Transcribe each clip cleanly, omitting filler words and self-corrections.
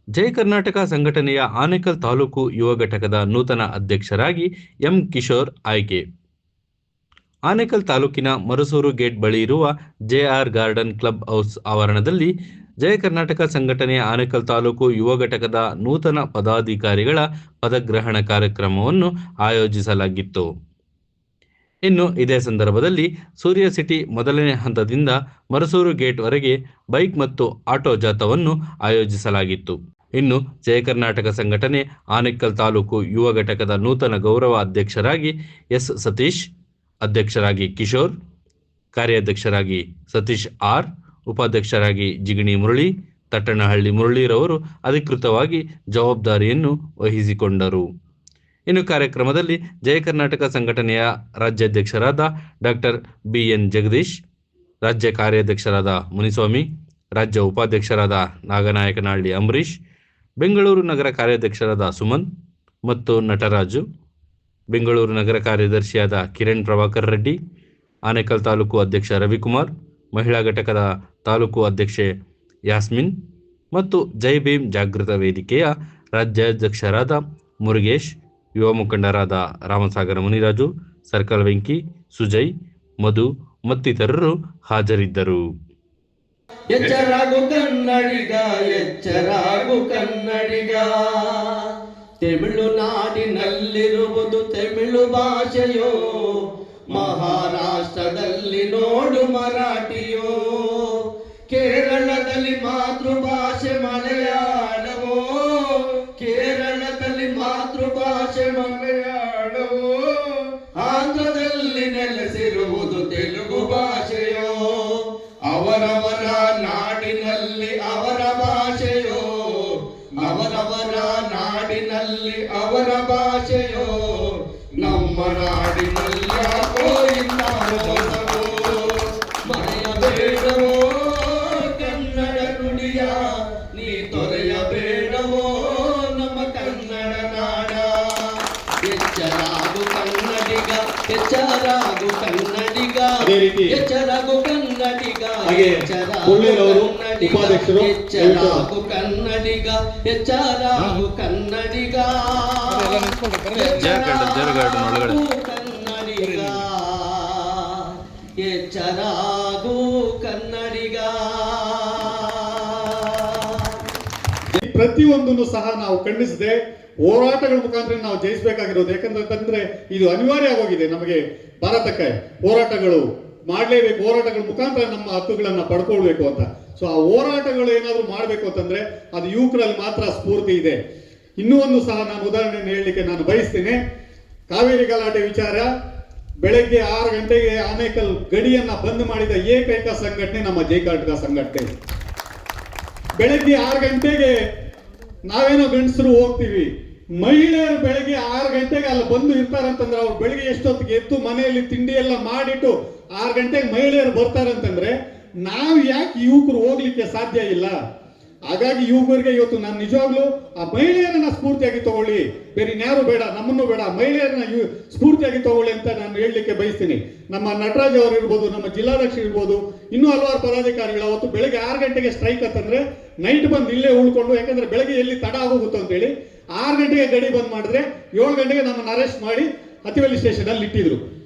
ಜೈ ಕರ್ನಾಟಕ ಸಂಘಟನೆಯ ಆನೇಕಲ್ ತಾಲೂಕು ಯುವ ಘಟಕದ ನೂತನ ಅಧ್ಯಕ್ಷರಾಗಿ ಎಂ ಕಿಶೋರ್ ಆಯ್ಕೆ. ಆನೇಕಲ್ ತಾಲೂಕಿನ ಮರಸೂರು ಗೇಟ್ ಬಳಿ ಇರುವ ಜೆಆರ್ ಗಾರ್ಡನ್ ಕ್ಲಬ್ ಹೌಸ್ ಆವರಣದಲ್ಲಿ ಜಯ ಕರ್ನಾಟಕ ಸಂಘಟನೆಯ ಆನೇಕಲ್ ತಾಲೂಕು ಯುವ ಘಟಕದ ನೂತನ ಪದಾಧಿಕಾರಿಗಳ ಪದಗ್ರಹಣ ಕಾರ್ಯಕ್ರಮವನ್ನು ಆಯೋಜಿಸಲಾಗಿತ್ತು. ಇನ್ನು ಇದೇ ಸಂದರ್ಭದಲ್ಲಿ ಸೂರ್ಯ ಸಿಟಿ ಮೊದಲನೇ ಹಂತದಿಂದ ಮರಸೂರು ಗೇಟ್ ವರೆಗೆ ಬೈಕ್ ಮತ್ತು ಆಟೋ ಜಾಥಾವನ್ನು ಆಯೋಜಿಸಲಾಗಿತ್ತು. ಇನ್ನು ಜಯ ಕರ್ನಾಟಕ ಸಂಘಟನೆ ಆನೇಕಲ್ ತಾಲೂಕು ಯುವ ಘಟಕದ ನೂತನ ಗೌರವ ಅಧ್ಯಕ್ಷರಾಗಿ ಎಸ್ ಸತೀಶ್, ಅಧ್ಯಕ್ಷರಾಗಿ ಕಿಶೋರ್, ಕಾರ್ಯಾಧ್ಯಕ್ಷರಾಗಿ ಸತೀಶ್ ಆರ್, ಉಪಾಧ್ಯಕ್ಷರಾಗಿ ಜಿಗಣಿ ಮುರಳಿ, ತಟ್ಟನಹಳ್ಳಿ ಮುರಳಿರವರು ಅಧಿಕೃತವಾಗಿ ಜವಾಬ್ದಾರಿಯನ್ನು ವಹಿಸಿಕೊಂಡರು. ಇನ್ನು ಕಾರ್ಯಕ್ರಮದಲ್ಲಿ ಜಯ ಕರ್ನಾಟಕ ಸಂಘಟನೆಯ ರಾಜ್ಯಾಧ್ಯಕ್ಷರಾದ ಡಾಕ್ಟರ್ ಬಿಎನ್ ಜಗದೀಶ್, ರಾಜ್ಯ ಕಾರ್ಯಾಧ್ಯಕ್ಷರಾದ ಮುನಿಸ್ವಾಮಿ, ರಾಜ್ಯ ಉಪಾಧ್ಯಕ್ಷರಾದ ನಾಗನಾಯಕನಹಳ್ಳಿ ಅಂಬರೀಶ್, ಬೆಂಗಳೂರು ನಗರ ಕಾರ್ಯಾಧ್ಯಕ್ಷರಾದ ಸುಮನ್ ಮತ್ತು ನಟರಾಜು, ಬೆಂಗಳೂರು ನಗರ ಕಾರ್ಯದರ್ಶಿಯಾದ ಕಿರಣ್ ಪ್ರಭಾಕರ್ ರೆಡ್ಡಿ, ಆನೇಕಲ್ ತಾಲೂಕು ಅಧ್ಯಕ್ಷ ರವಿಕುಮಾರ್, ಮಹಿಳಾ ಘಟಕದ ತಾಲೂಕು ಅಧ್ಯಕ್ಷೆ ಯಾಸ್ಮಿನ್ ಮತ್ತು ಜೈ ಭೀಮ್ ಜಾಗೃತ ವೇದಿಕೆಯ ರಾಜ್ಯಾಧ್ಯಕ್ಷರಾದ ಮುರುಗೇಶ್, ಯುವ ಮುಖಂಡರಾದ ರಾಮಸಾಗರ ಮುನಿರಾಜು, ಸರ್ಕಲ್ ವೆಂಕಿ, ಸುಜಯ್, ಮಧು ಮತ್ತಿತರರು ಹಾಜರಿದ್ದರು. ಎಚ್ಚರಾಗು ಕನ್ನಡಿಗ, ಎಚ್ಚರಾಗು ಕನ್ನಡಿಗ, ತಮಿಳುನಾಡಿನಲ್ಲಿರುವುದು ತಮಿಳು ಭಾಷೆಯೋ, ಮಹಾರಾಷ್ಟ್ರದಲ್ಲಿ ನೋಡು ಮರಾಠಿಯೋ, ಕೇರಳದಲ್ಲಿ ಮಾತೃಭಾಷೆ ಮಲಯಾಳವೋ, ಕೇರಳದಲ್ಲಿ ಮಾತೃಭಾಷೆ ಮಲಯಾಳವೋ, ಆಂಧ್ರದಲ್ಲಿ ನೆಲೆಸಿರುವುದು ತೆಲುಗು ಭಾಷೆಯೋ, ಅವರವರ ನಾಡಿನಲ್ಲಿ ಅವರ ಭಾಷೆಯೋ, ಅವರವರ ನಾಡಿನಲ್ಲಿ ಅವರ ಭಾಷೆಯೋ, ನಮ್ಮ ನಾಡಿನಲ್ಲಿ ಯಾಕೋ ಇಲ್ಲ ಮೋಸವೋ, ಮರೆಯಬೇಡವೋ ಕನ್ನಡ ನುಡಿಯ, ನೀ ತೊರೆಯಬೇಡವೋ ನಮ್ಮ ಕನ್ನಡ ನಾಡ. ಎಚ್ಚರಾಗು ಕನ್ನಡಿಗ, ಎಚ್ಚರಾಗು ಕನ್ನಡಿಗ, ಎಚ್ಚರಾಗು ಕನ್ನಡಿಗ, ಎಚ್ಚರಾಗು ಕನ್ನಡಿಗ, ಎಚ್ಚರಾಗು ಕನ್ನಡಿಗ, ಕನ್ನಡಿಗ, ಎಚ್ಚರಾಗು ಕನ್ನಡಿಗ. ಪ್ರತಿಯೊಂದನ್ನು ಸಹ ನಾವು ಖಂಡಿಸದೆ ಹೋರಾಟಗಳ ಮುಖಾಂತರ ನಾವು ಜಯಿಸಬೇಕಾಗಿರೋದು. ಯಾಕಂದ್ರೆ ಇದು ಅನಿವಾರ್ಯ ಆಗೋಗಿದೆ ನಮಗೆ. ಭಾರತಕ್ಕೆ ಹೋರಾಟಗಳು ಮಾಡಲೇಬೇಕು, ಹೋರಾಟಗಳ ಮುಖಾಂತರ ನಮ್ಮ ಹಕ್ಕುಗಳನ್ನ ಪಡ್ಕೊಳ್ಬೇಕು ಅಂತ. ಸೊ ಆ ಹೋರಾಟಗಳು ಏನಾದ್ರು ಮಾಡಬೇಕು ಅಂತಂದ್ರೆ ಅದು ಯುವಕರಲ್ಲಿ ಮಾತ್ರ ಸ್ಫೂರ್ತಿ ಇದೆ. ಇನ್ನೂ ಒಂದು ಸಹ ನಾನು ಉದಾಹರಣೆಯನ್ನು ಹೇಳಲಿಕ್ಕೆ ನಾನು ಬಯಸ್ತೇನೆ. ಕಾವೇರಿ ಗಲಾಟೆ ವಿಚಾರ, ಬೆಳಗ್ಗೆ 6 ಗಂಟೆಗೆ ಆನೇಕಲ್ ಗಡಿಯನ್ನ ಬಂದ್ ಮಾಡಿದ ಏಕೈಕ ಸಂಘಟನೆ ನಮ್ಮ ಜೈ ಕರ್ನಾಟಕ ಸಂಘಟನೆ. ಬೆಳಗ್ಗೆ 6 ಗಂಟೆಗೆ ನಾವೇನೋ ಗಂಡಸರು ಹೋಗ್ತೀವಿ, ಮಹಿಳೆಯರು ಬೆಳಗ್ಗೆ 6 ಗಂಟೆಗೆ ಅಲ್ಲಿ ಬಂದು ಇರ್ತಾರಂತಂದ್ರೆ ಅವ್ರು ಬೆಳಿಗ್ಗೆ ಎಷ್ಟೊತ್ತಿಗೆ ಎದ್ದು ಮನೆಯಲ್ಲಿ ತಿಂಡಿ ಎಲ್ಲ ಮಾಡಿಟ್ಟು 6 ಗಂಟೆಗೆ ಮಹಿಳೆಯರು ಬರ್ತಾರಂತಂದ್ರೆ ನಾವು ಯಾಕೆ ಯುವಕರು ಹೋಗ್ಲಿಕ್ಕೆ ಸಾಧ್ಯ ಇಲ್ಲ? ಹಾಗಾಗಿ ಯುವಕರಿಗೆ ಇವತ್ತು ನಾನು ನಿಜವಾಗ್ಲೂ ಆ ಮಹಿಳೆಯರನ್ನ ಸ್ಫೂರ್ತಿಯಾಗಿ ತಗೊಳ್ಳಿ, ಬೇರೆ ಇನ್ಯಾರು ಬೇಡ, ನಮ್ಮನ್ನು ಬೇಡ, ಮಹಿಳೆಯರನ್ನ ಸ್ಫೂರ್ತಿಯಾಗಿ ತಗೊಳ್ಳಿ ಅಂತ ನಾನು ಹೇಳಲಿಕ್ಕೆ ಬಯಸ್ತೀನಿ. ನಮ್ಮ ನಟರಾಜ್ ಅವರು ಇರ್ಬೋದು, ನಮ್ಮ ಜಿಲ್ಲಾಧ್ಯಕ್ಷರು ಇರ್ಬೋದು, ಇನ್ನೂ ಹಲವಾರು ಪದಾಧಿಕಾರಿಗಳು ಅವತ್ತು ಬೆಳಗ್ಗೆ 6 ಗಂಟೆಗೆ ಸ್ಟ್ರೈಕ್ ಅಂತಂದ್ರೆ ನೈಟ್ ಬಂದು ಇಲ್ಲೇ ಉಳ್ಕೊಂಡು, ಯಾಕಂದ್ರೆ ಬೆಳಗ್ಗೆ ಎಲ್ಲಿ ತಡ ಆಗೋಗುತ್ತೋ ಅಂತೇಳಿ 6 ಗಂಟೆಗೆ ಗಡಿ ಬಂದ್ ಮಾಡಿದ್ರೆ 7 ಗಂಟೆಗೆ ನಮ್ಮನ್ನು ಅರೆಸ್ಟ್ ಮಾಡಿ ಅತಿವಲ್ಲಿ ಸ್ಟೇಷನ್ ಅಲ್ಲಿ ಇಟ್ಟಿದ್ರು.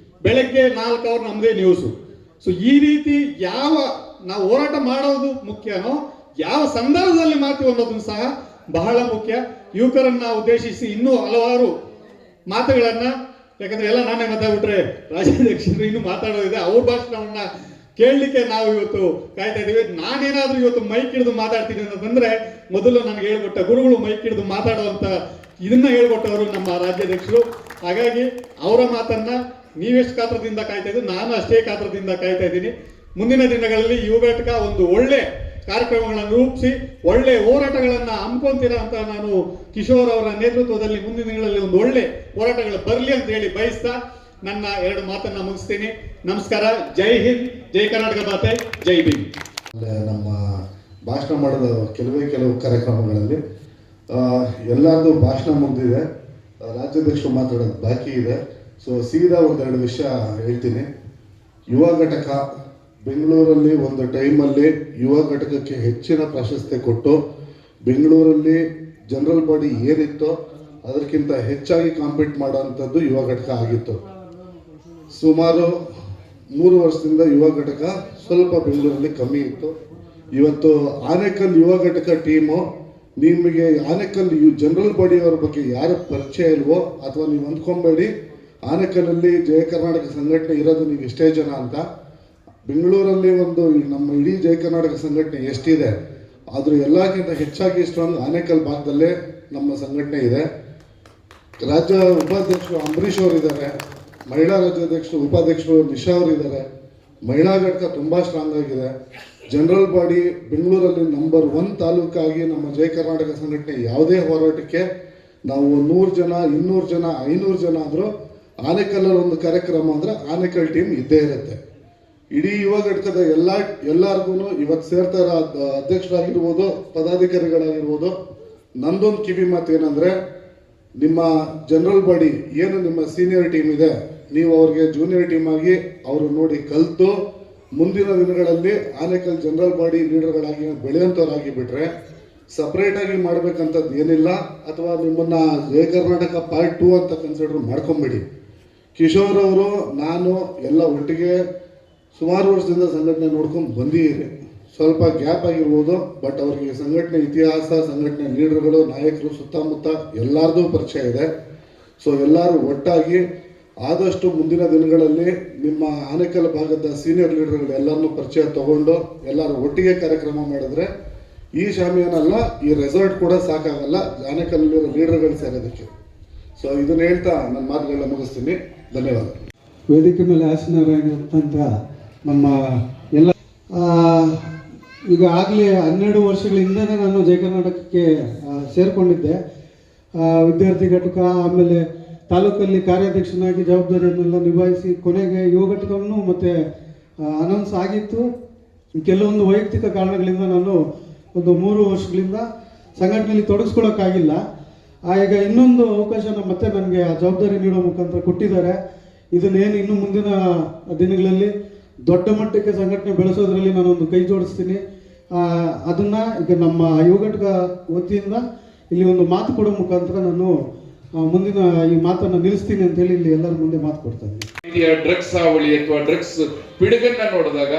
ಬೆಳಗ್ಗೆ 4 ಅವರ್ ನಮ್ಮದೇ ನ್ಯೂಸು. ಸೊ ಈ ರೀತಿ ನಾವು ಹೋರಾಟ ಮಾಡೋದು ಮುಖ್ಯನೋ, ಯಾವ ಸಂದರ್ಭದಲ್ಲಿ ಮಾಡ್ತೀವಿ ಅನ್ನೋದನ್ನು ಸಹ ಬಹಳ ಮುಖ್ಯ. ಯುವಕರನ್ನ ಉದ್ದೇಶಿಸಿ ಇನ್ನೂ ಹಲವಾರು ಮಾತುಗಳನ್ನ, ಯಾಕಂದ್ರೆ ಎಲ್ಲ ನಾನೇ ಮಾತಾಡ್ಬಿಟ್ರೆ ರಾಜ್ಯಾಧ್ಯಕ್ಷರು ಇನ್ನೂ ಮಾತಾಡೋದಿದೆ, ಅವ್ರ ಭಾಷಣವನ್ನ ಕೇಳಲಿಕ್ಕೆ ನಾವು ಇವತ್ತು ಕಾಯ್ತಾ ಇದೀವಿ. ನಾನೇನಾದ್ರೂ ಇವತ್ತು ಮೈಕ್ ಹಿಡಿದು ಮಾತಾಡ್ತೀನಿ ಅಂತಂದ್ರೆ ಮೊದಲು ನನಗೆ ಹೇಳ್ಕೊಟ್ಟ ಗುರುಗಳು ಮೈಕ್ ಹಿಡಿದು ಮಾತಾಡುವಂತ ಇದನ್ನ ಹೇಳ್ಕೊಟ್ಟವರು ನಮ್ಮ ರಾಜ್ಯಾಧ್ಯಕ್ಷರು. ಹಾಗಾಗಿ ಅವರ ಮಾತನ್ನ ನೀವೆಷ್ಟು ಕಾತ್ರದಿಂದ ಕಾಯ್ತಾ ಇದ್ದೀವಿ, ನಾನು ಅಷ್ಟೇ ಕಾತ್ರದಿಂದ ಕಾಯ್ತಾ ಇದ್ದೀನಿ. ಮುಂದಿನ ದಿನಗಳಲ್ಲಿ ಯುವ ಘಟಕ ಒಂದು ಒಳ್ಳೆ ಕಾರ್ಯಕ್ರಮಗಳನ್ನು ರೂಪಿಸಿ ಒಳ್ಳೆ ಹೋರಾಟಗಳನ್ನ ಹಮ್ಮಿಕೊಂತೀರಾ ಅಂತ ನಾನು ಕಿಶೋರ್ ಅವರ ನೇತೃತ್ವದಲ್ಲಿ ಮುಂದಿನ ದಿನಗಳಲ್ಲಿ ಒಂದು ಒಳ್ಳೆ ಹೋರಾಟಗಳು ಬರಲಿ ಅಂತ ಹೇಳಿ ಬಯಸ್ತಾ ನನ್ನ 2 ಮಾತನ್ನ ಮುಗಿಸ್ತೀನಿ. ನಮಸ್ಕಾರ. ಜೈ ಹಿಂದ್, ಜೈ ಕರ್ನಾಟಕ ಮಾತೆ, ಜೈ ಭೀಮ್. ನಮ್ಮ ಭಾಷಣ ಮಾಡಿದ ಕೆಲವು ಕಾರ್ಯಕ್ರಮಗಳಲ್ಲಿ ಎಲ್ಲರದು ಭಾಷಣ ಮುಗಿದಿದೆ, ರಾಜ್ಯಾಧ್ಯಕ್ಷರು ಮಾತಾಡೋದು ಬಾಕಿ ಇದೆ. ಸೊ ಸೀದಾ 1-2 ವಿಷಯ ಹೇಳ್ತೀನಿ. ಯುವ ಘಟಕ ಬೆಂಗಳೂರಲ್ಲಿ ಒಂದು ಟೈಮಲ್ಲಿ ಯುವ ಘಟಕಕ್ಕೆ ಹೆಚ್ಚಿನ ಪ್ರಾಶಸ್ತ್ಯ ಕೊಟ್ಟು ಬೆಂಗಳೂರಲ್ಲಿ ಜನರಲ್ ಬಾಡಿ ಏನಿತ್ತೋ ಅದಕ್ಕಿಂತ ಹೆಚ್ಚಾಗಿ ಕಾಂಪೀಟ್ ಮಾಡೋವಂಥದ್ದು ಯುವ ಘಟಕ ಆಗಿತ್ತು. ಸುಮಾರು 3 ವರ್ಷದಿಂದ ಯುವ ಘಟಕ ಸ್ವಲ್ಪ ಬೆಂಗಳೂರಲ್ಲಿ ಕಮ್ಮಿ ಇತ್ತು. ಇವತ್ತು ಆನೇಕಲ್ ಯುವ ಘಟಕ ಟೀಮು, ನಿಮಗೆ ಆನೇಕಲ್ ಜನರಲ್ ಬಾಡಿಯವರ ಬಗ್ಗೆ ಯಾರ ಪರಿಚಯ ಇಲ್ವೋ ಅಥವಾ ನೀವು ಅಂದ್ಕೊಬೇಡಿ ಆನೇಕಲ್ಲಲ್ಲಿ ಜಯ ಕರ್ನಾಟಕ ಸಂಘಟನೆ ಇರೋದು ನೀವು ಇಷ್ಟೇ ಜನ ಅಂತ. ಬೆಂಗಳೂರಲ್ಲಿ ಒಂದು ನಮ್ಮ ಇಡೀ ಜಯ ಕರ್ನಾಟಕ ಸಂಘಟನೆ ಎಷ್ಟಿದೆ ಆದರೂ ಎಲ್ಲಕ್ಕಿಂತ ಹೆಚ್ಚಾಗಿ ಸ್ಟ್ರಾಂಗ್ ಆನೇಕಲ್ ಭಾಗದಲ್ಲೇ ನಮ್ಮ ಸಂಘಟನೆ ಇದೆ. ರಾಜ್ಯ ಉಪಾಧ್ಯಕ್ಷರು ಅಂಬರೀಷ್ ಅವರಿದ್ದಾರೆ, ಮಹಿಳಾ ರಾಜ್ಯಾಧ್ಯಕ್ಷರು ಉಪಾಧ್ಯಕ್ಷರು ನಿಶಾ ಅವರಿದ್ದಾರೆ. ಮಹಿಳಾ ಘಟಕ ತುಂಬ ಸ್ಟ್ರಾಂಗ್ ಆಗಿದೆ. ಜನರಲ್ ಬಾಡಿ ಬೆಂಗಳೂರಲ್ಲಿ ನಂಬರ್ 1 ತಾಲೂಕಾಗಿ ನಮ್ಮ ಜಯ ಕರ್ನಾಟಕ ಸಂಘಟನೆ ಯಾವುದೇ ಹೋರಾಟಕ್ಕೆ ನಾವು 100 ಜನ 200 ಜನ 500 ಜನ ಆದರೂ ಆನೇಕಲ್ಲಲ್ಲಿ ಒಂದು ಕಾರ್ಯಕ್ರಮ ಅಂದರೆ ಆನೇಕಲ್ ಟೀಮ್ ಇದ್ದೇ ಇರುತ್ತೆ. ಇಡೀ ಯುವ ಘಟಕದ ಎಲ್ಲರಿಗೂ ಇವತ್ತು ಸೇರ್ತಾ ಇರೋ ಅಧ್ಯಕ್ಷರಾಗಿರ್ಬೋದು, ಪದಾಧಿಕಾರಿಗಳಾಗಿರ್ಬೋದು, ನಂದೊಂದು ಕಿವಿ ಮಾತು ಏನಂದರೆ, ನಿಮ್ಮ ಜನರಲ್ ಬಾಡಿ ಏನು ನಿಮ್ಮ ಸೀನಿಯರ್ ಟೀಮ್ ಇದೆ, ನೀವು ಅವ್ರಿಗೆ ಜೂನಿಯರ್ ಟೀಮ್ ಆಗಿ ಅವರು ನೋಡಿ ಕಲಿತು ಮುಂದಿನ ದಿನಗಳಲ್ಲಿ ಆನೇಕಲ್ ಜನರಲ್ ಬಾಡಿ ಲೀಡರ್ಗಳಾಗಿ ಬೆಳೆಯುವಂಥವ್ರಾಗಿ ಬಿಟ್ರೆ ಸಪ್ರೇಟಾಗಿ ಮಾಡಬೇಕಂಥದ್ದು ಏನಿಲ್ಲ. ಅಥವಾ ನಿಮ್ಮನ್ನ ಜಯ ಕರ್ನಾಟಕ ಪಾರ್ಟ್ 2 ಅಂತ ಕನ್ಸಿಡರ್ ಮಾಡ್ಕೊಂಬೇಡಿ. ಕಿಶೋರ್ ಅವರು ನಾನು ಎಲ್ಲ ಒಟ್ಟಿಗೆ ಸುಮಾರು ವರ್ಷದಿಂದ ಸಂಘಟನೆ ನೋಡ್ಕೊಂಡು ಬಂದಿದ್ದೀರಿ. ಸ್ವಲ್ಪ ಗ್ಯಾಪ್ ಆಗಿರ್ಬೋದು, ಬಟ್ ಅವ್ರಿಗೆ ಸಂಘಟನೆ ಇತಿಹಾಸ, ಸಂಘಟನೆ ಲೀಡರ್ಗಳು, ನಾಯಕರು ಸುತ್ತಮುತ್ತ ಎಲ್ಲರದ್ದು ಪರಿಚಯ ಇದೆ. ಸೊ ಎಲ್ಲರೂ ಒಟ್ಟಾಗಿ ಆದಷ್ಟು ಮುಂದಿನ ದಿನಗಳಲ್ಲಿ ನಿಮ್ಮ ಆನೇಕಲ್ ಭಾಗದ ಸೀನಿಯರ್ ಲೀಡರ್ಗಳು ಎಲ್ಲರನ್ನೂ ಪರಿಚಯ ತಗೊಂಡು ಎಲ್ಲರೂ ಒಟ್ಟಿಗೆ ಕಾರ್ಯಕ್ರಮ ಮಾಡಿದ್ರೆ ಈ ಶಾಮಿಯಾನಲ್ಲ, ಈ ರೆಸಾರ್ಟ್ ಕೂಡ ಸಾಕಾಗಲ್ಲ ಆನೇಕಲ್ಲಿರೋ ಲೀಡರ್ಗಳು ಸೇರೋದಕ್ಕೆ. ಸೊ ಇದನ್ನ ಹೇಳ್ತಾ ನನ್ನ ಮಾತುಗಳನ್ನ ಮುಗಿಸ್ತೀನಿ. ಧನ್ಯವಾದ. ವೇದಿಕೆ ಮೇಲೆ ಆಸೀನರಾಗಿರ್ತಂಥ ನಮ್ಮ ಎಲ್ಲ ಈಗ ಆಗಲೇ 12 ವರ್ಷಗಳಿಂದನೇ ನಾನು ಜಯ ಕರ್ನಾಟಕಕ್ಕೆ ಸೇರಿಕೊಂಡಿದ್ದೆ. ವಿದ್ಯಾರ್ಥಿ ಘಟಕ, ಆಮೇಲೆ ತಾಲೂಕಲ್ಲಿ ಕಾರ್ಯಾಧ್ಯಕ್ಷನಾಗಿ ಜವಾಬ್ದಾರಿಯನ್ನೆಲ್ಲ ನಿಭಾಯಿಸಿ ಕೊನೆಗೆ ಯುವ ಘಟಕವನ್ನು ಮತ್ತು ಅನೌನ್ಸ್ ಆಗಿತ್ತು. ಕೆಲವೊಂದು ವೈಯಕ್ತಿಕ ಕಾರಣಗಳಿಂದ ನಾನು ಒಂದು 3 ವರ್ಷಗಳಿಂದ ಸಂಘಟನೆಯಲ್ಲಿ ತೊಡಗಿಸ್ಕೊಳ್ಳೋಕ್ಕಾಗಿಲ್ಲ. ಈಗ ಇನ್ನೊಂದು ಅವಕಾಶ ಮತ್ತೆ ನನಗೆ ಆ ಜವಾಬ್ದಾರಿ ನೀಡೋ ಮುಖಾಂತರ ಕೊಟ್ಟಿದ್ದಾರೆ. ಇದನ್ನೇನು ಇನ್ನು ಮುಂದಿನ ದಿನಗಳಲ್ಲಿ ದೊಡ್ಡ ಮಟ್ಟಕ್ಕೆ ಸಂಘಟನೆ ಬೆಳೆಸೋದ್ರಲ್ಲಿ ನಾನೊಂದು ಕೈ ಜೋಡಿಸ್ತೀನಿ. ಅದನ್ನು ಈಗ ನಮ್ಮ ಯುವ ಘಟಕ ವತಿಯಿಂದ ಇಲ್ಲಿ ಒಂದು ಮಾತು ಕೊಡೋ ಮುಖಾಂತರ ನಾನು ಮುಂದಿನ ಈ ಮಾತನ್ನು ನಿಲ್ಲಿಸ್ತೀನಿ ಅಂತೇಳಿ ಇಲ್ಲಿ ಎಲ್ಲರ ಮುಂದೆ ಮಾತು ಕೊಡ್ತಾ ಇದ್ದೀನಿ. ಡ್ರಗ್ಸ್ ಹಾವಳಿ ಅಥವಾ ಡ್ರಗ್ಸ್ ಪಿಡುಗನ್ನ ನೋಡಿದಾಗ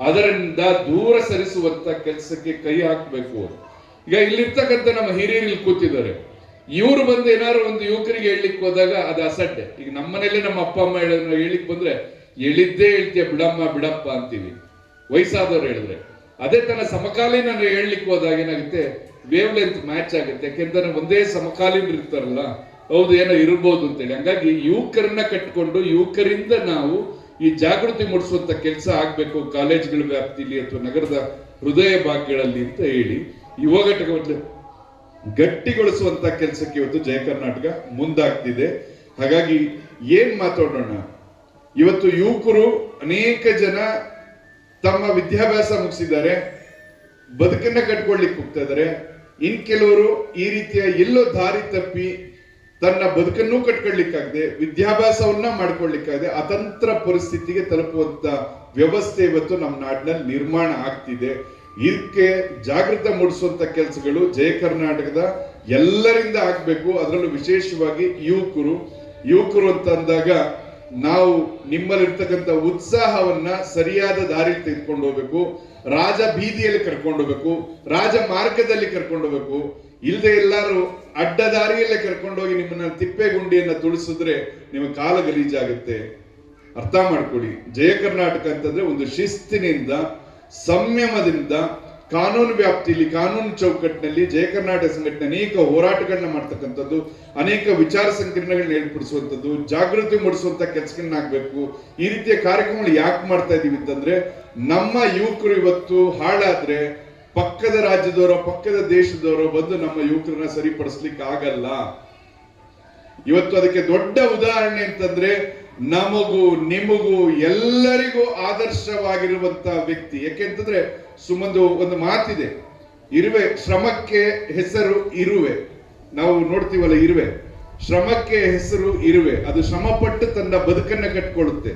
ಅದರಿಂದ ದೂರ ಸರಿಸುವಂತ ಕೆಲಸಕ್ಕೆ ಕೈ ಹಾಕಬೇಕು. ಈಗ ಇಲ್ಲಿರ್ತಕ್ಕಂಥ ನಮ್ಮ ಹಿರಿಯರು ಕೂತಿದ್ದಾರೆ, ಇವರು ಬಂದು ಏನಾದ್ರು ಒಂದು ಯುವಕರಿಗೆ ಹೇಳಲಿಕ್ಕೆ ಹೋದಾಗ ಅದು ಅಸಡ್ಡೆ. ಈಗ ನಮ್ಮನೇಲಿ ನಮ್ಮ ಅಪ್ಪ ಅಮ್ಮ ಹೇಳಿಕ್ ಬಂದ್ರೆ ಹೇಳಿದ್ದೇ ಹೇಳ್ತೀಯ ಬಿಡಮ್ಮ ಬಿಡಪ್ಪ ಅಂತೀವಿ, ವಯಸ್ಸಾದವ್ರು ಹೇಳಿದ್ರೆ. ಅದೇ ತರ ಸಮಕಾಲೀನ ಹೇಳಲಿಕ್ಕೆ ಹೋದಾಗ ಏನಾಗುತ್ತೆ, ವೇವ್ ಲೆಂತ್ ಮ್ಯಾಚ್ ಆಗುತ್ತೆ. ಯಾಕೆಂದ್ರೆ ಒಂದೇ ಸಮಕಾಲೀನ ಇರ್ತಾರಲ್ಲ, ಹೌದು ಏನೋ ಇರ್ಬೋದು ಅಂತೇಳಿ. ಹಂಗಾಗಿ ಯುವಕರನ್ನ ಕಟ್ಕೊಂಡು ಯುವಕರಿಂದ ನಾವು ಈ ಜಾಗೃತಿ ಮೂಡಿಸುವಂತ ಕೆಲಸ ಆಗ್ಬೇಕು ಕಾಲೇಜ್ಗಳ ವ್ಯಾಪ್ತಿಲಿ ಅಥವಾ ನಗರದ ಹೃದಯ ಭಾಗಗಳಲ್ಲಿ ಅಂತ ಹೇಳಿ ಯುವ ಘಟಕವನ್ನು ಗಟ್ಟಿಗೊಳಿಸುವಂತ ಕೆಲಸಕ್ಕೆ ಇವತ್ತು ಜಯ ಕರ್ನಾಟಕ ಮುಂದಾಗ್ತಿದೆ. ಹಾಗಾಗಿ ಏನ್ ಮಾತಾಡೋಣ, ಇವತ್ತು ಯುವಕರು ಅನೇಕ ಜನ ತಮ್ಮ ವಿದ್ಯಾಭ್ಯಾಸ ಮುಗಿಸಿದ್ದಾರೆ, ಬದುಕನ್ನ ಕಟ್ಕೊಳ್ಲಿಕ್ಕೆ ಹೋಗ್ತಾ ಇದ್ದಾರೆ. ಇನ್ ಕೆಲವರು ಈ ರೀತಿಯ ಎಲ್ಲೋ ದಾರಿ ತಪ್ಪಿ ತನ್ನ ಬದುಕನ್ನು ಕಟ್ಕೊಳ್ಲಿಕ್ಕಾಗದೆ, ವಿದ್ಯಾಭ್ಯಾಸವನ್ನ ಮಾಡ್ಕೊಳ್ಲಿಕ್ಕಾಗದೆ ಅತಂತ್ರ ಪರಿಸ್ಥಿತಿಗೆ ತಲುಪುವಂತ ವ್ಯವಸ್ಥೆ ಇವತ್ತು ನಮ್ಮ ನಾಡಿನಲ್ಲಿ ನಿರ್ಮಾಣ ಆಗ್ತಿದೆ. ಇದಕ್ಕೆ ಜಾಗೃತ ಮೂಡಿಸುವಂತ ಕೆಲಸಗಳು ಜಯ ಕರ್ನಾಟಕದ ಎಲ್ಲರಿಂದ ಆಗ್ಬೇಕು. ಅದರಲ್ಲೂ ವಿಶೇಷವಾಗಿ ಯುವಕರು ಅಂತ ಅಂದಾಗ ನಾವು ನಿಮ್ಮಲ್ಲಿರ್ತಕ್ಕಂಥ ಉತ್ಸಾಹವನ್ನ ಸರಿಯಾದ ದಾರಿಯಲ್ಲಿ ತೆಗೆದುಕೊಂಡು ಹೋಗ್ಬೇಕು, ರಾಜ ಬೀದಿಯಲ್ಲಿ ಕರ್ಕೊಂಡು ಹೋಗ್ಬೇಕು, ರಾಜ ಮಾರ್ಗದಲ್ಲಿ ಕರ್ಕೊಂಡು ಹೋಗ್ಬೇಕು. ಇಲ್ಲದೆ ಎಲ್ಲರೂ ಅಡ್ಡ ದಾರಿಯಲ್ಲೇ ಕರ್ಕೊಂಡೋಗಿ ನಿಮ್ಮನ್ನ ತಿಪ್ಪೆಗುಂಡಿಯನ್ನ ತುಳಿಸಿದ್ರೆ ನಿಮ್ಮ ಕಾಲ ಗಲೀಜಾಗುತ್ತೆ. ಅರ್ಥ ಮಾಡ್ಕೊಳ್ಳಿ, ಜಯ ಕರ್ನಾಟಕ ಅಂತಂದ್ರೆ ಒಂದು ಶಿಸ್ತಿನಿಂದ, ಸಂಯಮದಿಂದ, ಕಾನೂನು ವ್ಯಾಪ್ತಿಯಲ್ಲಿ, ಕಾನೂನು ಚೌಕಟ್ಟಿನಲ್ಲಿ ಜಯ ಕರ್ನಾಟಕ ಸಂಘಟನೆ ಅನೇಕ ಹೋರಾಟಗಳನ್ನ ಮಾಡ್ತಕ್ಕಂಥದ್ದು, ಅನೇಕ ವಿಚಾರ ಸಂಕಿರಣಗಳನ್ನ ಏರ್ಪಡಿಸುವಂಥದ್ದು, ಜಾಗೃತಿ ಮೂಡಿಸುವಂತ ಕೆಲಸಗಳನ್ನ ಆಗ್ಬೇಕು. ಈ ರೀತಿಯ ಕಾರ್ಯಕ್ರಮಗಳು ಯಾಕೆ ಮಾಡ್ತಾ ಇದೀವಿ ಅಂತಂದ್ರೆ, ನಮ್ಮ ಯುವಕರು ಇವತ್ತು ಹಾಳಾದ್ರೆ ಪಕ್ಕದ ರಾಜ್ಯದವರೋ ಪಕ್ಕದ ದೇಶದವರೋ ಬಂದು ನಮ್ಮ ಯುವಕರನ್ನ ಸರಿಪಡಿಸ್ಲಿಕ್ಕೆ ಆಗಲ್ಲ. ಇವತ್ತು ಅದಕ್ಕೆ ದೊಡ್ಡ ಉದಾಹರಣೆ ಅಂತಂದ್ರೆ ನಮಗೂ ನಿಮಗೂ ಎಲ್ಲರಿಗೂ ಆದರ್ಶವಾಗಿರುವಂತ ವ್ಯಕ್ತಿ. ಯಾಕೆಂತಂದ್ರೆ ಒಂದು ಮಾತಿದೆ, ಇರುವೆ ಶ್ರಮಕ್ಕೆ ಹೆಸರು ಇರುವೆ. ನಾವು ನೋಡ್ತೀವಲ್ಲ, ಇರುವೆ ಶ್ರಮಕ್ಕೆ ಹೆಸರು ಇರುವೆ. ಅದು ಶ್ರಮಪಟ್ಟು ತನ್ನ ಬದುಕನ್ನ ಕಟ್ಕೊಳ್ಳುತ್ತೆ.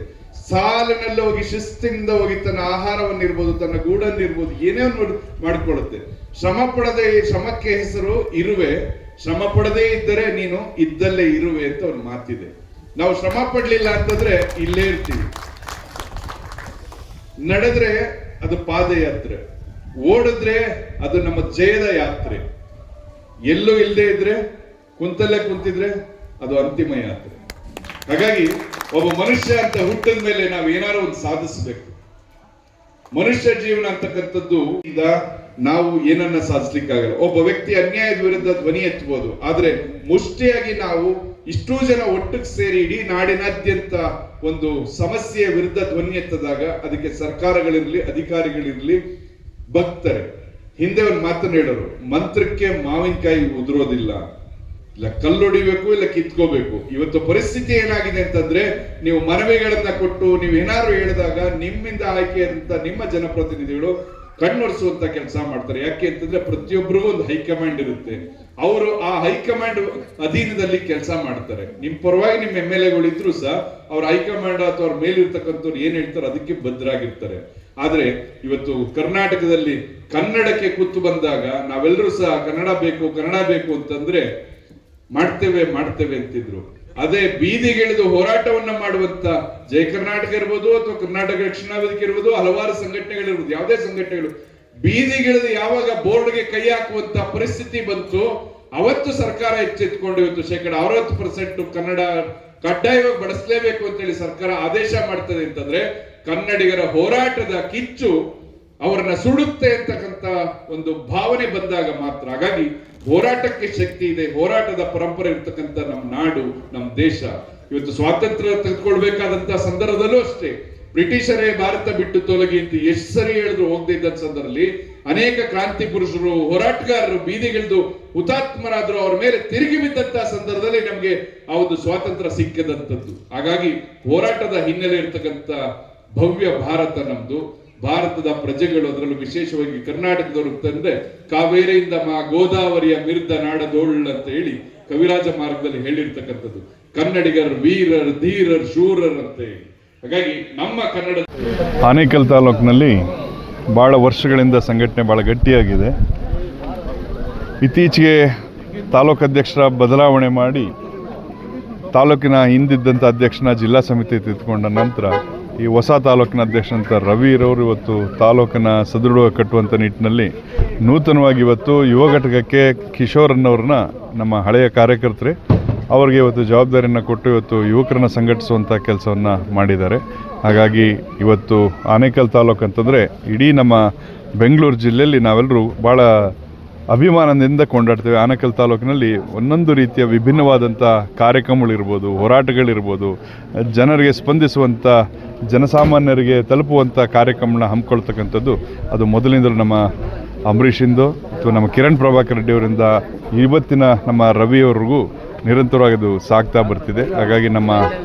ಸಾಲಿನಲ್ಲಿ ಹೋಗಿ ಶಿಸ್ತಿನಿಂದ ಹೋಗಿ ತನ್ನ ಆಹಾರವನ್ನಿರ್ಬೋದು, ತನ್ನ ಗೂಡನ್ನಿರ್ಬೋದು, ಏನೇ ಒಂದು ಮಾಡಿಕೊಳ್ಳುತ್ತೆ. ಶ್ರಮ ಪಡದೆ, ಶ್ರಮಕ್ಕೆ ಹೆಸರು ಇರುವೆ. ಶ್ರಮ ಪಡದೇ ಇದ್ದರೆ ನೀನು ಇದ್ದಲ್ಲೇ ಇರುವೆ ಅಂತ ಒಂದು ಮಾತಿದೆ. ನಾವು ಶ್ರಮ ಪಡ್ಲಿಲ್ಲ ಅಂತಂದ್ರೆ ಇಲ್ಲೇ ಇರ್ತೀವಿ. ನಡೆದ್ರೆ ಅದು ಪಾದಯಾತ್ರೆ, ಓಡಿದ್ರೆ ಅದು ನಮ್ಮ ಜಯದ ಯಾತ್ರೆ, ಎಲ್ಲೂ ಇಲ್ಲದೆ ಇದ್ರೆ ಕುಂತಲ್ಲೇ ಕುಂತಿದ್ರೆ ಅದು ಅಂತಿಮ ಯಾತ್ರೆ. ಹಾಗಾಗಿ ಒಬ್ಬ ಮನುಷ್ಯ ಅಂತ ಹುಟ್ಟಿದ ಮೇಲೆ ನಾವು ಏನಾದ್ರು ಒಂದು ಸಾಧಿಸಬೇಕು. ಮನುಷ್ಯ ಜೀವನ ಅಂತಕ್ಕಂಥದ್ದು ನಾವು ಏನನ್ನ ಸಾಧಿಸ್ಲಿಕ್ಕಾಗಲ್ಲ. ಒಬ್ಬ ವ್ಯಕ್ತಿ ಅನ್ಯಾಯದ ವಿರುದ್ಧ ಧ್ವನಿ ಎತ್ತಬಹುದು, ಆದ್ರೆ ಮುಷ್ಟಿಯಾಗಿ ನಾವು ಇಷ್ಟೂ ಜನ ಒಟ್ಟಿಗೆ ಸೇರಿ ಇಡೀ ನಾಡಿನಾದ್ಯಂತ ಒಂದು ಸಮಸ್ಯೆಯ ವಿರುದ್ಧ ಧ್ವನಿ ಎತ್ತದಾಗ ಅದಕ್ಕೆ ಸರ್ಕಾರಗಳಿರ್ಲಿ, ಅಧಿಕಾರಿಗಳಿರ್ಲಿ ಭಕ್ತರೆ. ಹಿಂದೆ ಒಂದು ಮಾತನ್ನು ಹೇಳೋರು, ಮಂತ್ರಕ್ಕೆ ಮಾವಿನಕಾಯಿ ಉದುರೋದಿಲ್ಲ, ಇಲ್ಲ ಕಲ್ಲೊಡಿಬೇಕು, ಇಲ್ಲ ಕಿತ್ಕೋಬೇಕು. ಇವತ್ತು ಪರಿಸ್ಥಿತಿ ಏನಾಗಿದೆ ಅಂತಂದ್ರೆ, ನೀವು ಮನವಿಗಳನ್ನ ಕೊಟ್ಟು ನೀವು ಏನಾದ್ರು ಹೇಳಿದಾಗ ನಿಮ್ಮಿಂದ ಆಯ್ಕೆಯಾದಂತ ನಿಮ್ಮ ಜನಪ್ರತಿನಿಧಿಗಳು ಕಣ್ಣೊರೆಸುವಂತ ಕೆಲಸ ಮಾಡ್ತಾರೆ. ಯಾಕೆ ಅಂತಂದ್ರೆ ಪ್ರತಿಯೊಬ್ಬರಿಗೂ ಒಂದು ಹೈಕಮಾಂಡ್ ಇರುತ್ತೆ. ಅವರು ಆ ಹೈಕಮಾಂಡ್ ಅಧೀನದಲ್ಲಿ ಕೆಲಸ ಮಾಡ್ತಾರೆ. ನಿಮ್ ಪರವಾಗಿ ನಿಮ್ MLA ಇದ್ರು ಸಹ ಅವ್ರ ಹೈಕಮಾಂಡ್ ಅಥವಾ ಅವ್ರ ಮೇಲಿರ್ತಕ್ಕಂಥವ್ರು ಏನ್ ಹೇಳ್ತಾರೆ ಅದಕ್ಕೆ ಬದ್ಧರಾಗಿರ್ತಾರೆ. ಆದ್ರೆ ಇವತ್ತು ಕರ್ನಾಟಕದಲ್ಲಿ ಕನ್ನಡಕ್ಕೆ ಕುತ್ತು ಬಂದಾಗ ನಾವೆಲ್ಲರೂ ಸಹ ಕನ್ನಡ ಬೇಕು ಅಂತಂದ್ರೆ ಮಾಡ್ತೇವೆ ಅಂತಿದ್ರು. ಅದೇ ಬೀದಿಗಿಳಿದು ಹೋರಾಟವನ್ನ ಮಾಡುವಂತ ಜಯ ಕರ್ನಾಟಕ ಇರ್ಬೋದು ಅಥವಾ ಕರ್ನಾಟಕ ರಕ್ಷಣಾ ವೇದಿಕೆ ಇರ್ಬೋದು, ಹಲವಾರು ಸಂಘಟನೆಗಳಿರ್ಬೋದು, ಯಾವುದೇ ಸಂಘಟನೆಗಳು ಬೀದಿಗಿಳಿದು ಯಾವಾಗ ಬೋರ್ಡ್ಗೆ ಕೈ ಹಾಕುವಂತ ಪರಿಸ್ಥಿತಿ ಬಂತು, ಅವತ್ತು ಸರ್ಕಾರ ಎಚ್ಚೆತ್ಕೊಂಡು ಇವತ್ತು 60% ಕನ್ನಡ ಕಡ್ಡಾಯವಾಗಿ ಬಳಸಲೇಬೇಕು ಅಂತೇಳಿ ಸರ್ಕಾರ ಆದೇಶ ಮಾಡ್ತದೆ ಅಂತಂದ್ರೆ ಕನ್ನಡಿಗರ ಹೋರಾಟದ ಕಿಚ್ಚು ಅವರನ್ನ ಸುಡುತ್ತೆ ಅಂತಕ್ಕಂಥ ಒಂದು ಭಾವನೆ ಬಂದಾಗ ಮಾತ್ರ. ಹಾಗಾಗಿ ಹೋರಾಟಕ್ಕೆ ಶಕ್ತಿ ಇದೆ, ಹೋರಾಟದ ಪರಂಪರೆ ಇರ್ತಕ್ಕಂಥ ನಮ್ಮ ನಾಡು, ನಮ್ಮ ದೇಶ. ಇವತ್ತು ಸ್ವಾತಂತ್ರ್ಯ ತೆಗೆದುಕೊಳ್ಬೇಕಾದಂತ ಸಂದರ್ಭದಲ್ಲೂ ಅಷ್ಟೇ ಬ್ರಿಟಿಷರೇ ಭಾರತ ಬಿಟ್ಟು ತೊಲಗಿ ಅಂತ ಎಷ್ಟು ಸರಿ ಹೇಳಿದ್ರು ಹೋಗದೆ ಇದ್ದ ಸಂದರ್ಭದಲ್ಲಿ ಅನೇಕ ಕ್ರಾಂತಿ ಪುರುಷರು, ಹೋರಾಟಗಾರರು ಬೀದಿಗಿಳಿದು ಹುತಾತ್ಮರಾದ್ರು, ಅವ್ರ ಮೇಲೆ ತಿರುಗಿ ಬಿದ್ದಂತ ಸಂದರ್ಭದಲ್ಲಿ ನಮಗೆ ಆ ಒಂದು ಸ್ವಾತಂತ್ರ್ಯ ಸಿಕ್ಕಿದಂಥದ್ದು. ಹಾಗಾಗಿ ಹೋರಾಟದ ಹಿನ್ನೆಲೆ ಇರ್ತಕ್ಕಂಥ ಭವ್ಯ ಭಾರತ ನಮ್ದು. ಭಾರತದ ಪ್ರಜೆಗಳು, ಅದರಲ್ಲೂ ವಿಶೇಷವಾಗಿ ಕರ್ನಾಟಕದವರು ಅಂತಂದ್ರೆ ಕಾವೇರಿಯಿಂದ ಗೋದಾವರಿಯ ಮಿರ್ದ ನಾಡದೋಳ್ ಅಂತ ಹೇಳಿ ಕವಿರಾಜ ಮಾರ್ಗದಲ್ಲಿ ಹೇಳಿರ್ತಕ್ಕಂಥದ್ದು. ಕನ್ನಡಿಗರು ವೀರರ್, ಧೀರರ್, ಶೂರರ್ ಅಂತ ಹೇಳಿ. ಹಾಗಾಗಿ ನಮ್ಮ ಕನ್ನಡ ಆನೇಕಲ್ ತಾಲೂಕಿನಲ್ಲಿ ಭಾಳ ವರ್ಷಗಳಿಂದ ಸಂಘಟನೆ ಭಾಳ ಗಟ್ಟಿಯಾಗಿದೆ. ಇತ್ತೀಚೆಗೆ ತಾಲೂಕು ಅಧ್ಯಕ್ಷರ ಬದಲಾವಣೆ ಮಾಡಿ ತಾಲೂಕಿನ ಹಿಂದಿದ್ದಂಥ ಅಧ್ಯಕ್ಷನ ಜಿಲ್ಲಾ ಸಮಿತಿ ತೆಗೆದುಕೊಂಡ ನಂತರ ಈ ಹೊಸ ತಾಲೂಕಿನ ಅಧ್ಯಕ್ಷರಂತ ರವಿರವರು ಇವತ್ತು ತಾಲೂಕಿನ ಸದೃಢ ಕಟ್ಟುವಂಥ ನಿಟ್ಟಿನಲ್ಲಿ ನೂತನವಾಗಿ ಇವತ್ತು ಯುವ ಘಟಕಕ್ಕೆ ಕಿಶೋರನ್ನವ್ರನ್ನ ನಮ್ಮ ಹಳೆಯ ಕಾರ್ಯಕರ್ತರೆ ಅವರಿಗೆ ಇವತ್ತು ಜವಾಬ್ದಾರಿಯನ್ನು ಕೊಟ್ಟು ಇವತ್ತು ಯುವಕರನ್ನು ಸಂಘಟಿಸುವಂಥ ಕೆಲಸವನ್ನು ಮಾಡಿದ್ದಾರೆ. ಹಾಗಾಗಿ ಇವತ್ತು ಆನೇಕಲ್ ತಾಲೂಕು ಅಂತಂದರೆ ಇಡೀ ನಮ್ಮ ಬೆಂಗಳೂರು ಜಿಲ್ಲೆಯಲ್ಲಿ ನಾವೆಲ್ಲರೂ ಭಾಳ ಅಭಿಮಾನದಿಂದ ಕೊಂಡಾಡ್ತೇವೆ. ಆನೇಕಲ್ ತಾಲೂಕಿನಲ್ಲಿ ಒಂದೊಂದು ರೀತಿಯ ವಿಭಿನ್ನವಾದಂಥ ಕಾರ್ಯಕ್ರಮಗಳಿರ್ಬೋದು, ಹೋರಾಟಗಳಿರ್ಬೋದು, ಜನರಿಗೆ ಸ್ಪಂದಿಸುವಂಥ, ಜನಸಾಮಾನ್ಯರಿಗೆ ತಲುಪುವಂಥ ಕಾರ್ಯಕ್ರಮನ ಹಮ್ಮಿಕೊಳ್ತಕ್ಕಂಥದ್ದು ಅದು ಮೊದಲಿನಿಂದಲೂ ನಮ್ಮ ಅಂಬರೀಷಿಂದು ಅಥವಾ ನಮ್ಮ ಕಿರಣ್ ಪ್ರಭಾಕರ್ ರೆಡ್ಡಿ ಅವರಿಂದ ಇವತ್ತಿನ ನಮ್ಮ ರವಿಯವರೆಗೂ ನಿರಂತರವಾಗಿ ಅದು ಸಾಗ್ತಾ ಬರ್ತಿದೆ. ಹಾಗಾಗಿ ನಮ್ಮ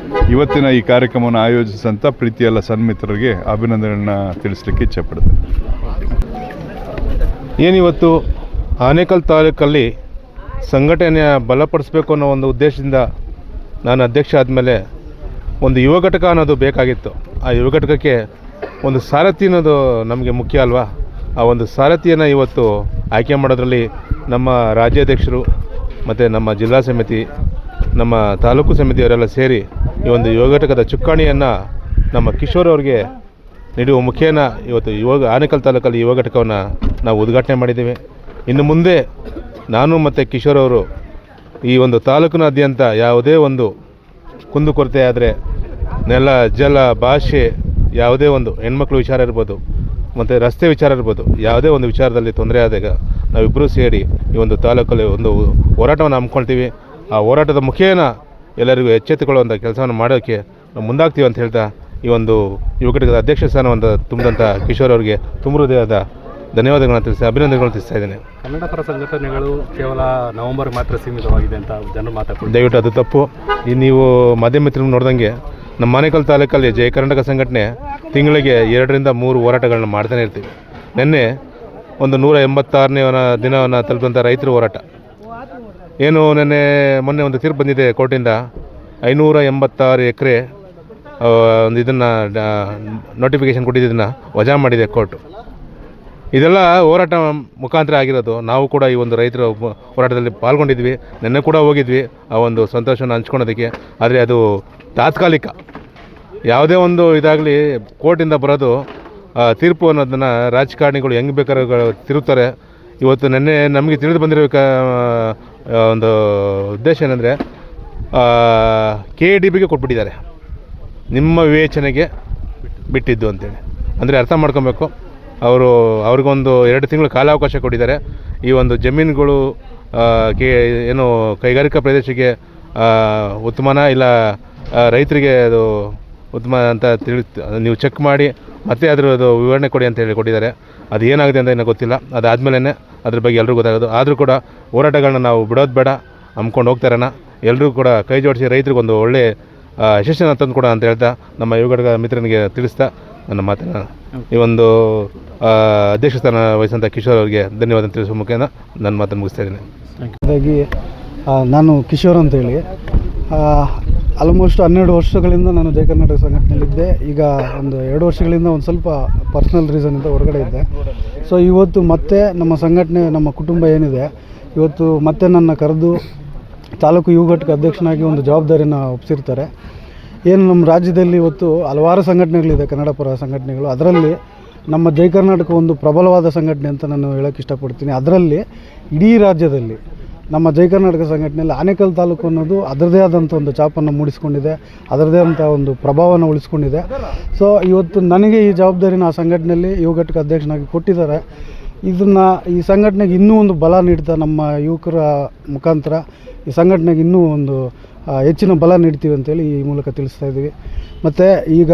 ಇವತ್ತಿನ ಈ ಕಾರ್ಯಕ್ರಮವನ್ನು ಆಯೋಜಿಸಿದಂಥ ಪ್ರೀತಿಯೆಲ್ಲ ಸನ್ಮಿತ್ರರಿಗೆ ಅಭಿನಂದನೆಯನ್ನು ತಿಳಿಸ್ಲಿಕ್ಕೆ ಇಚ್ಛೆಪಡ್ತೇನೆ. ಏನಿವತ್ತು ಆನೇಕಲ್ ತಾಲೂಕಲ್ಲಿ ಸಂಘಟನೆಯ ಬಲಪಡಿಸಬೇಕು ಅನ್ನೋ ಒಂದು ಉದ್ದೇಶದಿಂದ ನಾನು ಅಧ್ಯಕ್ಷ ಆದಮೇಲೆ ಒಂದು ಯುವ ಘಟಕ ಅನ್ನೋದು ಬೇಕಾಗಿತ್ತು. ಆ ಯುವ ಘಟಕಕ್ಕೆ ಒಂದು ಸಾರಥಿ ಅನ್ನೋದು ನಮಗೆ ಮುಖ್ಯ ಅಲ್ವಾ. ಆ ಒಂದು ಸಾರಥಿಯನ್ನು ಇವತ್ತು ಆಯ್ಕೆ ಮಾಡೋದ್ರಲ್ಲಿ ನಮ್ಮ ರಾಜ್ಯಾಧ್ಯಕ್ಷರು ಮತ್ತು ನಮ್ಮ ಜಿಲ್ಲಾ ಸಮಿತಿ, ನಮ್ಮ ತಾಲೂಕು ಸಮಿತಿಯವರೆಲ್ಲ ಸೇರಿ ಈ ಒಂದು ಯುವ ಘಟಕದ ಚುಕ್ಕಾಣಿಯನ್ನು ನಮ್ಮ ಕಿಶೋರ್ ಅವ್ರಿಗೆ ನೀಡುವ ಮುಖೇನ ಇವತ್ತು ಆನೇಕಲ್ ತಾಲೂಕಲ್ಲಿ ಯುವ ಘಟಕವನ್ನು ನಾವು ಉದ್ಘಾಟನೆ ಮಾಡಿದ್ದೇವೆ. ಇನ್ನು ಮುಂದೆ ನಾನು ಮತ್ತು ಕಿಶೋರ್ ಅವರು ಈ ಒಂದು ತಾಲೂಕಿನಾದ್ಯಂತ ಯಾವುದೇ ಒಂದು ಕುಂದುಕೊರತೆ ಆದರೆ ನೆಲ, ಜಲ, ಭಾಷೆ, ಯಾವುದೇ ಒಂದು ಹೆಣ್ಮಕ್ಳು ವಿಚಾರ ಇರ್ಬೋದು ಮತ್ತು ರಸ್ತೆ ವಿಚಾರ ಇರ್ಬೋದು, ಯಾವುದೇ ಒಂದು ವಿಚಾರದಲ್ಲಿ ತೊಂದರೆ ಆದಾಗ ನಾವಿಬ್ಬರೂ ಸೇರಿ ಈ ಒಂದು ತಾಲೂಕಲ್ಲಿ ಒಂದು ಹೋರಾಟವನ್ನು ಹಮ್ಮಿಕೊಳ್ತೀವಿ. ಆ ಹೋರಾಟದ ಮುಖೇನ ಎಲ್ಲರಿಗೂ ಎಚ್ಚೆತ್ತುಕೊಳ್ಳುವಂಥ ಕೆಲಸವನ್ನು ಮಾಡೋಕ್ಕೆ ನಾವು ಮುಂದಾಗ್ತೀವಿ ಅಂತ ಹೇಳ್ತಾ ಈ ಒಂದು ಯುವ ಘಟಕದ ಅಧ್ಯಕ್ಷ ಸ್ಥಾನವನ್ನು ತುಂಬಿದಂಥ ಕಿಶೋರ್ ಅವರಿಗೆ ತುಂಬ ಹೃದಯದ ಧನ್ಯವಾದಗಳನ್ನು ತಿಳಿಸಿ ಅಭಿನಂದನೆಗಳು ತಿಳಿಸ್ತಾ ಇದ್ದೇನೆ. ಕನ್ನಡ ಪರ ಸಂಘಟನೆಗಳು ಕೇವಲ ನವೆಂಬರ್ ಮಾತ್ರ ಸೀಮಿತವಾಗಿದೆ ಅಂತ ಜನರು ಮಾತಾಡ್ತಾರೆ. ದಯವಿಟ್ಟು ಅದು ತಪ್ಪು. ನೀವು ಮಾಧ್ಯಮ ಮಿತ್ರರು ನೋಡ್ದಂಗೆ ನಮ್ಮ ಆನೇಕಲ್ ತಾಲೂಕಲ್ಲಿ ಜಯ ಕರ್ನಾಟಕ ಸಂಘಟನೆ ತಿಂಗಳಿಗೆ 2 ರಿಂದ 3 ಹೋರಾಟಗಳನ್ನ ಮಾಡ್ತಾನೆ ಇರ್ತೀವಿ. ನಿನ್ನೆ ಒಂದು 186ನೇ ದಿನವನ್ನು ತಲುಪಿದಂಥ ರೈತರ ಹೋರಾಟ, ಏನು ಮೊನ್ನೆ ಒಂದು ತೀರ್ಪು ಬಂದಿದೆ ಕೋರ್ಟಿಂದ 586 ಎಕರೆ ಒಂದು ಇದನ್ನು ನೋಟಿಫಿಕೇಷನ್ ಕೊಟ್ಟಿದ್ದನ್ನು ವಜಾ ಮಾಡಿದೆ ಕೋರ್ಟು. ಇದೆಲ್ಲ ಹೋರಾಟ ಮುಖಾಂತರ ಆಗಿರೋದು. ನಾವು ಕೂಡ ಈ ಒಂದು ರೈತರ ಹೋರಾಟದಲ್ಲಿ ಪಾಲ್ಗೊಂಡಿದ್ವಿ, ನಿನ್ನೆ ಕೂಡ ಹೋಗಿದ್ವಿ ಆ ಒಂದು ಸಂತೋಷವನ್ನು ಹಂಚ್ಕೊಳೋದಕ್ಕೆ. ಆದರೆ ಅದು ತಾತ್ಕಾಲಿಕ. ಯಾವುದೇ ಒಂದು ಇದಾಗಲಿ ಕೋರ್ಟಿಂದ ಬರೋದು ತೀರ್ಪು ಅನ್ನೋದನ್ನು ರಾಜಕಾರಣಿಗಳು ಹೆಂಗೆ ಬೇಕಾದ್ರೆ ತಿರುಗ್ತಾರೆ. ಇವತ್ತು ನಿನ್ನೆ ನಮಗೆ ತಿಳಿದು ಬಂದಿರೋ ಒಂದು ಉದ್ದೇಶ ಏನಂದರೆ KDBಗೆ ಕೊಟ್ಬಿಟ್ಟಿದ್ದಾರೆ, ನಿಮ್ಮ ವಿವೇಚನೆಗೆ ಬಿಟ್ಟಿದ್ದು ಅಂತೇಳಿ. ಅಂದರೆ ಅರ್ಥ ಮಾಡ್ಕೊಬೇಕು, ಅವ್ರಿಗೊಂದು 2 ತಿಂಗಳು ಕಾಲಾವಕಾಶ ಕೊಟ್ಟಿದ್ದಾರೆ. ಈ ಒಂದು ಜಮೀನುಗಳು ಏನು ಕೈಗಾರಿಕಾ ಪ್ರದೇಶಕ್ಕೆ ಉತ್ತಮನ ಇಲ್ಲ ರೈತರಿಗೆ ಅದು ಉತ್ತಮ ಅಂತ ನೀವು ಚೆಕ್ ಮಾಡಿ ಮತ್ತೆ ಅದರದ್ದು ವಿವರಣೆ ಕೊಡಿ ಅಂತ ಹೇಳಿ ಕೊಟ್ಟಿದ್ದಾರೆ. ಅದು ಏನಾಗಿದೆ ಅಂತ ಏನೋ ಗೊತ್ತಿಲ್ಲ. ಅದಾದಮೇಲೆ ಅದ್ರ ಬಗ್ಗೆ ಎಲ್ರಿಗೂ ಗೊತ್ತಾಗೋದು. ಆದರೂ ಕೂಡ ಹೋರಾಟಗಳನ್ನ ನಾವು ಬಿಡೋದು ಬೇಡ, ಹಮ್ಕೊಂಡು ಹೋಗ್ತಾರಣ. ಎಲ್ಲರೂ ಕೂಡ ಕೈ ಜೋಡಿಸಿ ರೈತರಿಗೊಂದು ಒಳ್ಳೆ ಯಶಸ್ಸನ್ನು ತಂದು ಕೊಡ ಅಂತ ಹೇಳ್ತಾ ನಮ್ಮ ಯುವ ಘಟಕ ಮಿತ್ರನಿಗೆ ತಿಳಿಸ್ತಾ ನನ್ನ ಮಾತನ್ನು ಈ ಒಂದು ಅಧ್ಯಕ್ಷ ಸ್ಥಾನ ವಹಿಸಿದಂಥ ಕಿಶೋರ್ ಅವರಿಗೆ ಧನ್ಯವಾದ ತಿಳಿಸುವ ಮುಖೇನ ನನ್ನ ಮಾತನ್ನು ಮುಗಿಸ್ತಾ ಇದ್ದೀನಿ. ಹಾಗಾಗಿ ನಾನು ಕಿಶೋರ್ ಅಂತೇಳಿ ಆಲ್ಮೋಸ್ಟ್ 12 ವರ್ಷಗಳಿಂದ ನಾನು ಜಯ ಕರ್ನಾಟಕ ಸಂಘಟನೆಯಲ್ಲಿದ್ದೆ. ಈಗ ಒಂದು 2 ವರ್ಷಗಳಿಂದ ಒಂದು ಸ್ವಲ್ಪ ಪರ್ಸ್ನಲ್ ರೀಸನಿಂದ ಹೊರಗಡೆ ಇದ್ದೆ. ಸೊ ಇವತ್ತು ಮತ್ತೆ ನಮ್ಮ ಸಂಘಟನೆ, ನಮ್ಮ ಕುಟುಂಬ ಏನಿದೆ, ಇವತ್ತು ಮತ್ತೆ ನನ್ನ ಕರೆದು ತಾಲೂಕು ಯುವ ಘಟಕ ಅಧ್ಯಕ್ಷನಾಗಿ ಒಂದು ಜವಾಬ್ದಾರಿಯನ್ನು ಒಪ್ಪಿಸಿರ್ತಾರೆ. ಏನು ನಮ್ಮ ರಾಜ್ಯದಲ್ಲಿ ಇವತ್ತು ಹಲವಾರು ಸಂಘಟನೆಗಳಿದೆ, ಕನ್ನಡ ಪರ ಸಂಘಟನೆಗಳು. ಅದರಲ್ಲಿ ನಮ್ಮ ಜಯ ಕರ್ನಾಟಕ ಒಂದು ಪ್ರಬಲವಾದ ಸಂಘಟನೆ ಅಂತ ನಾನು ಹೇಳೋಕ್ಕೆ ಇಷ್ಟಪಡ್ತೀನಿ. ಅದರಲ್ಲಿ ಇಡೀ ರಾಜ್ಯದಲ್ಲಿ ನಮ್ಮ ಜಯ ಕರ್ನಾಟಕ ಸಂಘಟನೆಯಲ್ಲಿ ಆನೇಕಲ್ ತಾಲೂಕು ಅನ್ನೋದು ಅದರದೇ ಆದಂಥ ಒಂದು ಛಾಪನ್ನು ಮೂಡಿಸ್ಕೊಂಡಿದೆ, ಅದರದೇ ಆದಂಥ ಒಂದು ಪ್ರಭಾವವನ್ನು ಉಳಿಸ್ಕೊಂಡಿದೆ. ಸೊ ಇವತ್ತು ನನಗೆ ಈ ಜವಾಬ್ದಾರಿನ ಆ ಸಂಘಟನೆಯಲ್ಲಿ ಯುವ ಘಟಕ ಅಧ್ಯಕ್ಷನಾಗಿ ಕೊಟ್ಟಿದ್ದಾರೆ. ಈ ಸಂಘಟನೆಗೆ ಇನ್ನೂ ಒಂದು ಬಲ ನೀಡ್ತಾ ನಮ್ಮ ಯುವಕರ ಮುಖಾಂತರ ಈ ಸಂಘಟನೆಗೆ ಇನ್ನೂ ಒಂದು ಹೆಚ್ಚಿನ ಬಲ ನೀಡ್ತೀವಿ ಅಂತೇಳಿ ಈ ಮೂಲಕ ತಿಳಿಸ್ತಾ ಇದ್ದೀವಿ. ಮತ್ತು ಈಗ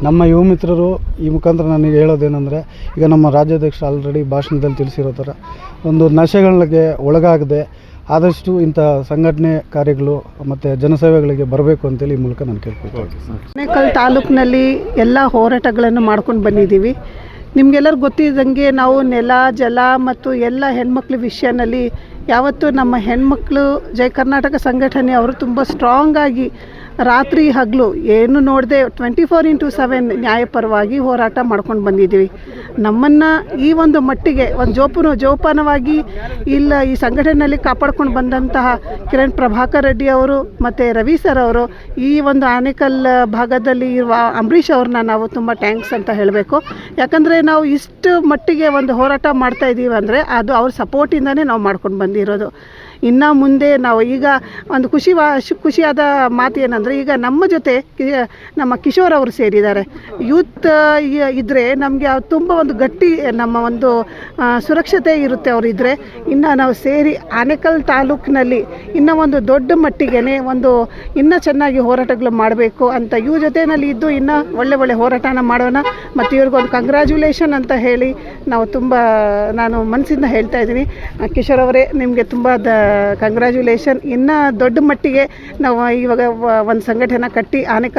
ನಮ್ಮ ಯುವ ಮಿತ್ರರು ಈ ಮುಖಾಂತರ ನನಗೆ ಹೇಳೋದೇನೆಂದರೆ, ಈಗ ನಮ್ಮ ರಾಜ್ಯಾಧ್ಯಕ್ಷರು ಆಲ್ರೆಡಿ ಭಾಷಣದಲ್ಲಿ ತಿಳಿಸಿರೋ ಥರ ಒಂದು ನಶೆಗಳಿಗೆ ಒಳಗಾಗದೆ ಆದಷ್ಟು ಇಂಥ ಸಂಘಟನೆ ಕಾರ್ಯಗಳು ಮತ್ತು ಜನಸೇವೆಗಳಿಗೆ ಬರಬೇಕು ಅಂತೇಳಿ ಈ ಮೂಲಕ ನಾನು ಕೇಳ್ಕೊಳ್ತೀನಿ. ಆನೇಕಲ್ ತಾಲೂಕಿನಲ್ಲಿ ಎಲ್ಲ ಹೋರಾಟಗಳನ್ನು ಮಾಡ್ಕೊಂಡು ಬಂದಿದ್ದೀವಿ. ನಿಮಗೆಲ್ಲರಿಗೂ ಗೊತ್ತಿದ್ದಂಗೆ ನಾವು ನೆಲ, ಜಲ ಮತ್ತು ಎಲ್ಲ ಹೆಣ್ಮಕ್ಳ ವಿಷಯದಲ್ಲಿ ಯಾವತ್ತೂ ನಮ್ಮ ಹೆಣ್ಮಕ್ಳು ಜಯ ಕರ್ನಾಟಕ ಸಂಘಟನೆ ಅವರು ತುಂಬ ಸ್ಟ್ರಾಂಗಾಗಿ ರಾತ್ರಿ ಹಗಲು ಏನು ನೋಡದೆ 24/7 ನ್ಯಾಯಪರವಾಗಿ ಹೋರಾಟ ಮಾಡ್ಕೊಂಡು ಬಂದಿದ್ದೀವಿ. ನಮ್ಮನ್ನು ಈ ಒಂದು ಮಟ್ಟಿಗೆ ಒಂದು ಜೋಪಾನವಾಗಿ ಈ ಸಂಘಟನೆಯಲ್ಲಿ ಕಾಪಾಡ್ಕೊಂಡು ಬಂದಂತಹ ಕಿರಣ್ ಪ್ರಭಾಕರ್ ರೆಡ್ಡಿ ಅವರು ಮತ್ತು ರವಿ ಸರ್ ಅವರು, ಈ ಒಂದು ಆನೇಕಲ್ ಭಾಗದಲ್ಲಿ ಇರುವ ಅಂಬರೀಷ್ ಅವ್ರನ್ನ ನಾವು ತುಂಬ ಥ್ಯಾಂಕ್ಸ್ ಅಂತ ಹೇಳಬೇಕು. ಯಾಕಂದರೆ ನಾವು ಇಷ್ಟು ಮಟ್ಟಿಗೆ ಒಂದು ಹೋರಾಟ ಮಾಡ್ತಾ ಇದ್ದೀವಿ ಅಂದರೆ ಅದು ಅವ್ರ ಸಪೋರ್ಟಿಂದನೇ ನಾವು ಮಾಡ್ಕೊಂಡು ಬಂದಿರೋದು. ಇನ್ನು ಮುಂದೆ ನಾವು ಈಗ ಒಂದು ಖುಷಿಯಾದ ಮಾತು ಏನಂದರೆ, ಈಗ ನಮ್ಮ ಜೊತೆ ನಮ್ಮ ಕಿಶೋರ್ ಅವರು ಸೇರಿದ್ದಾರೆ. ಯೂತ್ ಇದ್ದರೆ ನಮಗೆ ತುಂಬ ಒಂದು ಗಟ್ಟಿ ನಮ್ಮ ಒಂದು ಸುರಕ್ಷತೆ ಇರುತ್ತೆ ಅವರಿದ್ದರೆ. ಇನ್ನು ನಾವು ಸೇರಿ ಆನೇಕಲ್ ತಾಲೂಕಿನಲ್ಲಿ ಇನ್ನೂ ಒಂದು ದೊಡ್ಡ ಮಟ್ಟಿಗೆ ಒಂದು ಇನ್ನೂ ಚೆನ್ನಾಗಿ ಹೋರಾಟಗಳು ಮಾಡಬೇಕು ಅಂತ ಇವ್ರ ಜೊತೆಯಲ್ಲಿ ಇದ್ದು ಇನ್ನೂ ಒಳ್ಳೆ ಹೋರಾಟನ ಮಾಡೋಣ. ಮತ್ತು ಇವ್ರಿಗೊಂದು ಕಂಗ್ರ್ಯಾಚುಲೇಷನ್ ಅಂತ ಹೇಳಿ ನಾನು ಮನಸ್ಸಿಂದ ಹೇಳ್ತಾ ಇದ್ದೀನಿ. ಕಿಶೋರ್ ಅವರೇ, ನಿಮಗೆ ತುಂಬ ಕಂಗ್ರ್ಯಾಚುಲೇಷನ್. ಇನ್ನೂ ದೊಡ್ಡ ಮಟ್ಟಿಗೆ ನಾವು ಇವಾಗ ಒಂದು ಸಂಘಟನೆ ಕಟ್ಟಿ ಆನೇಕಲ್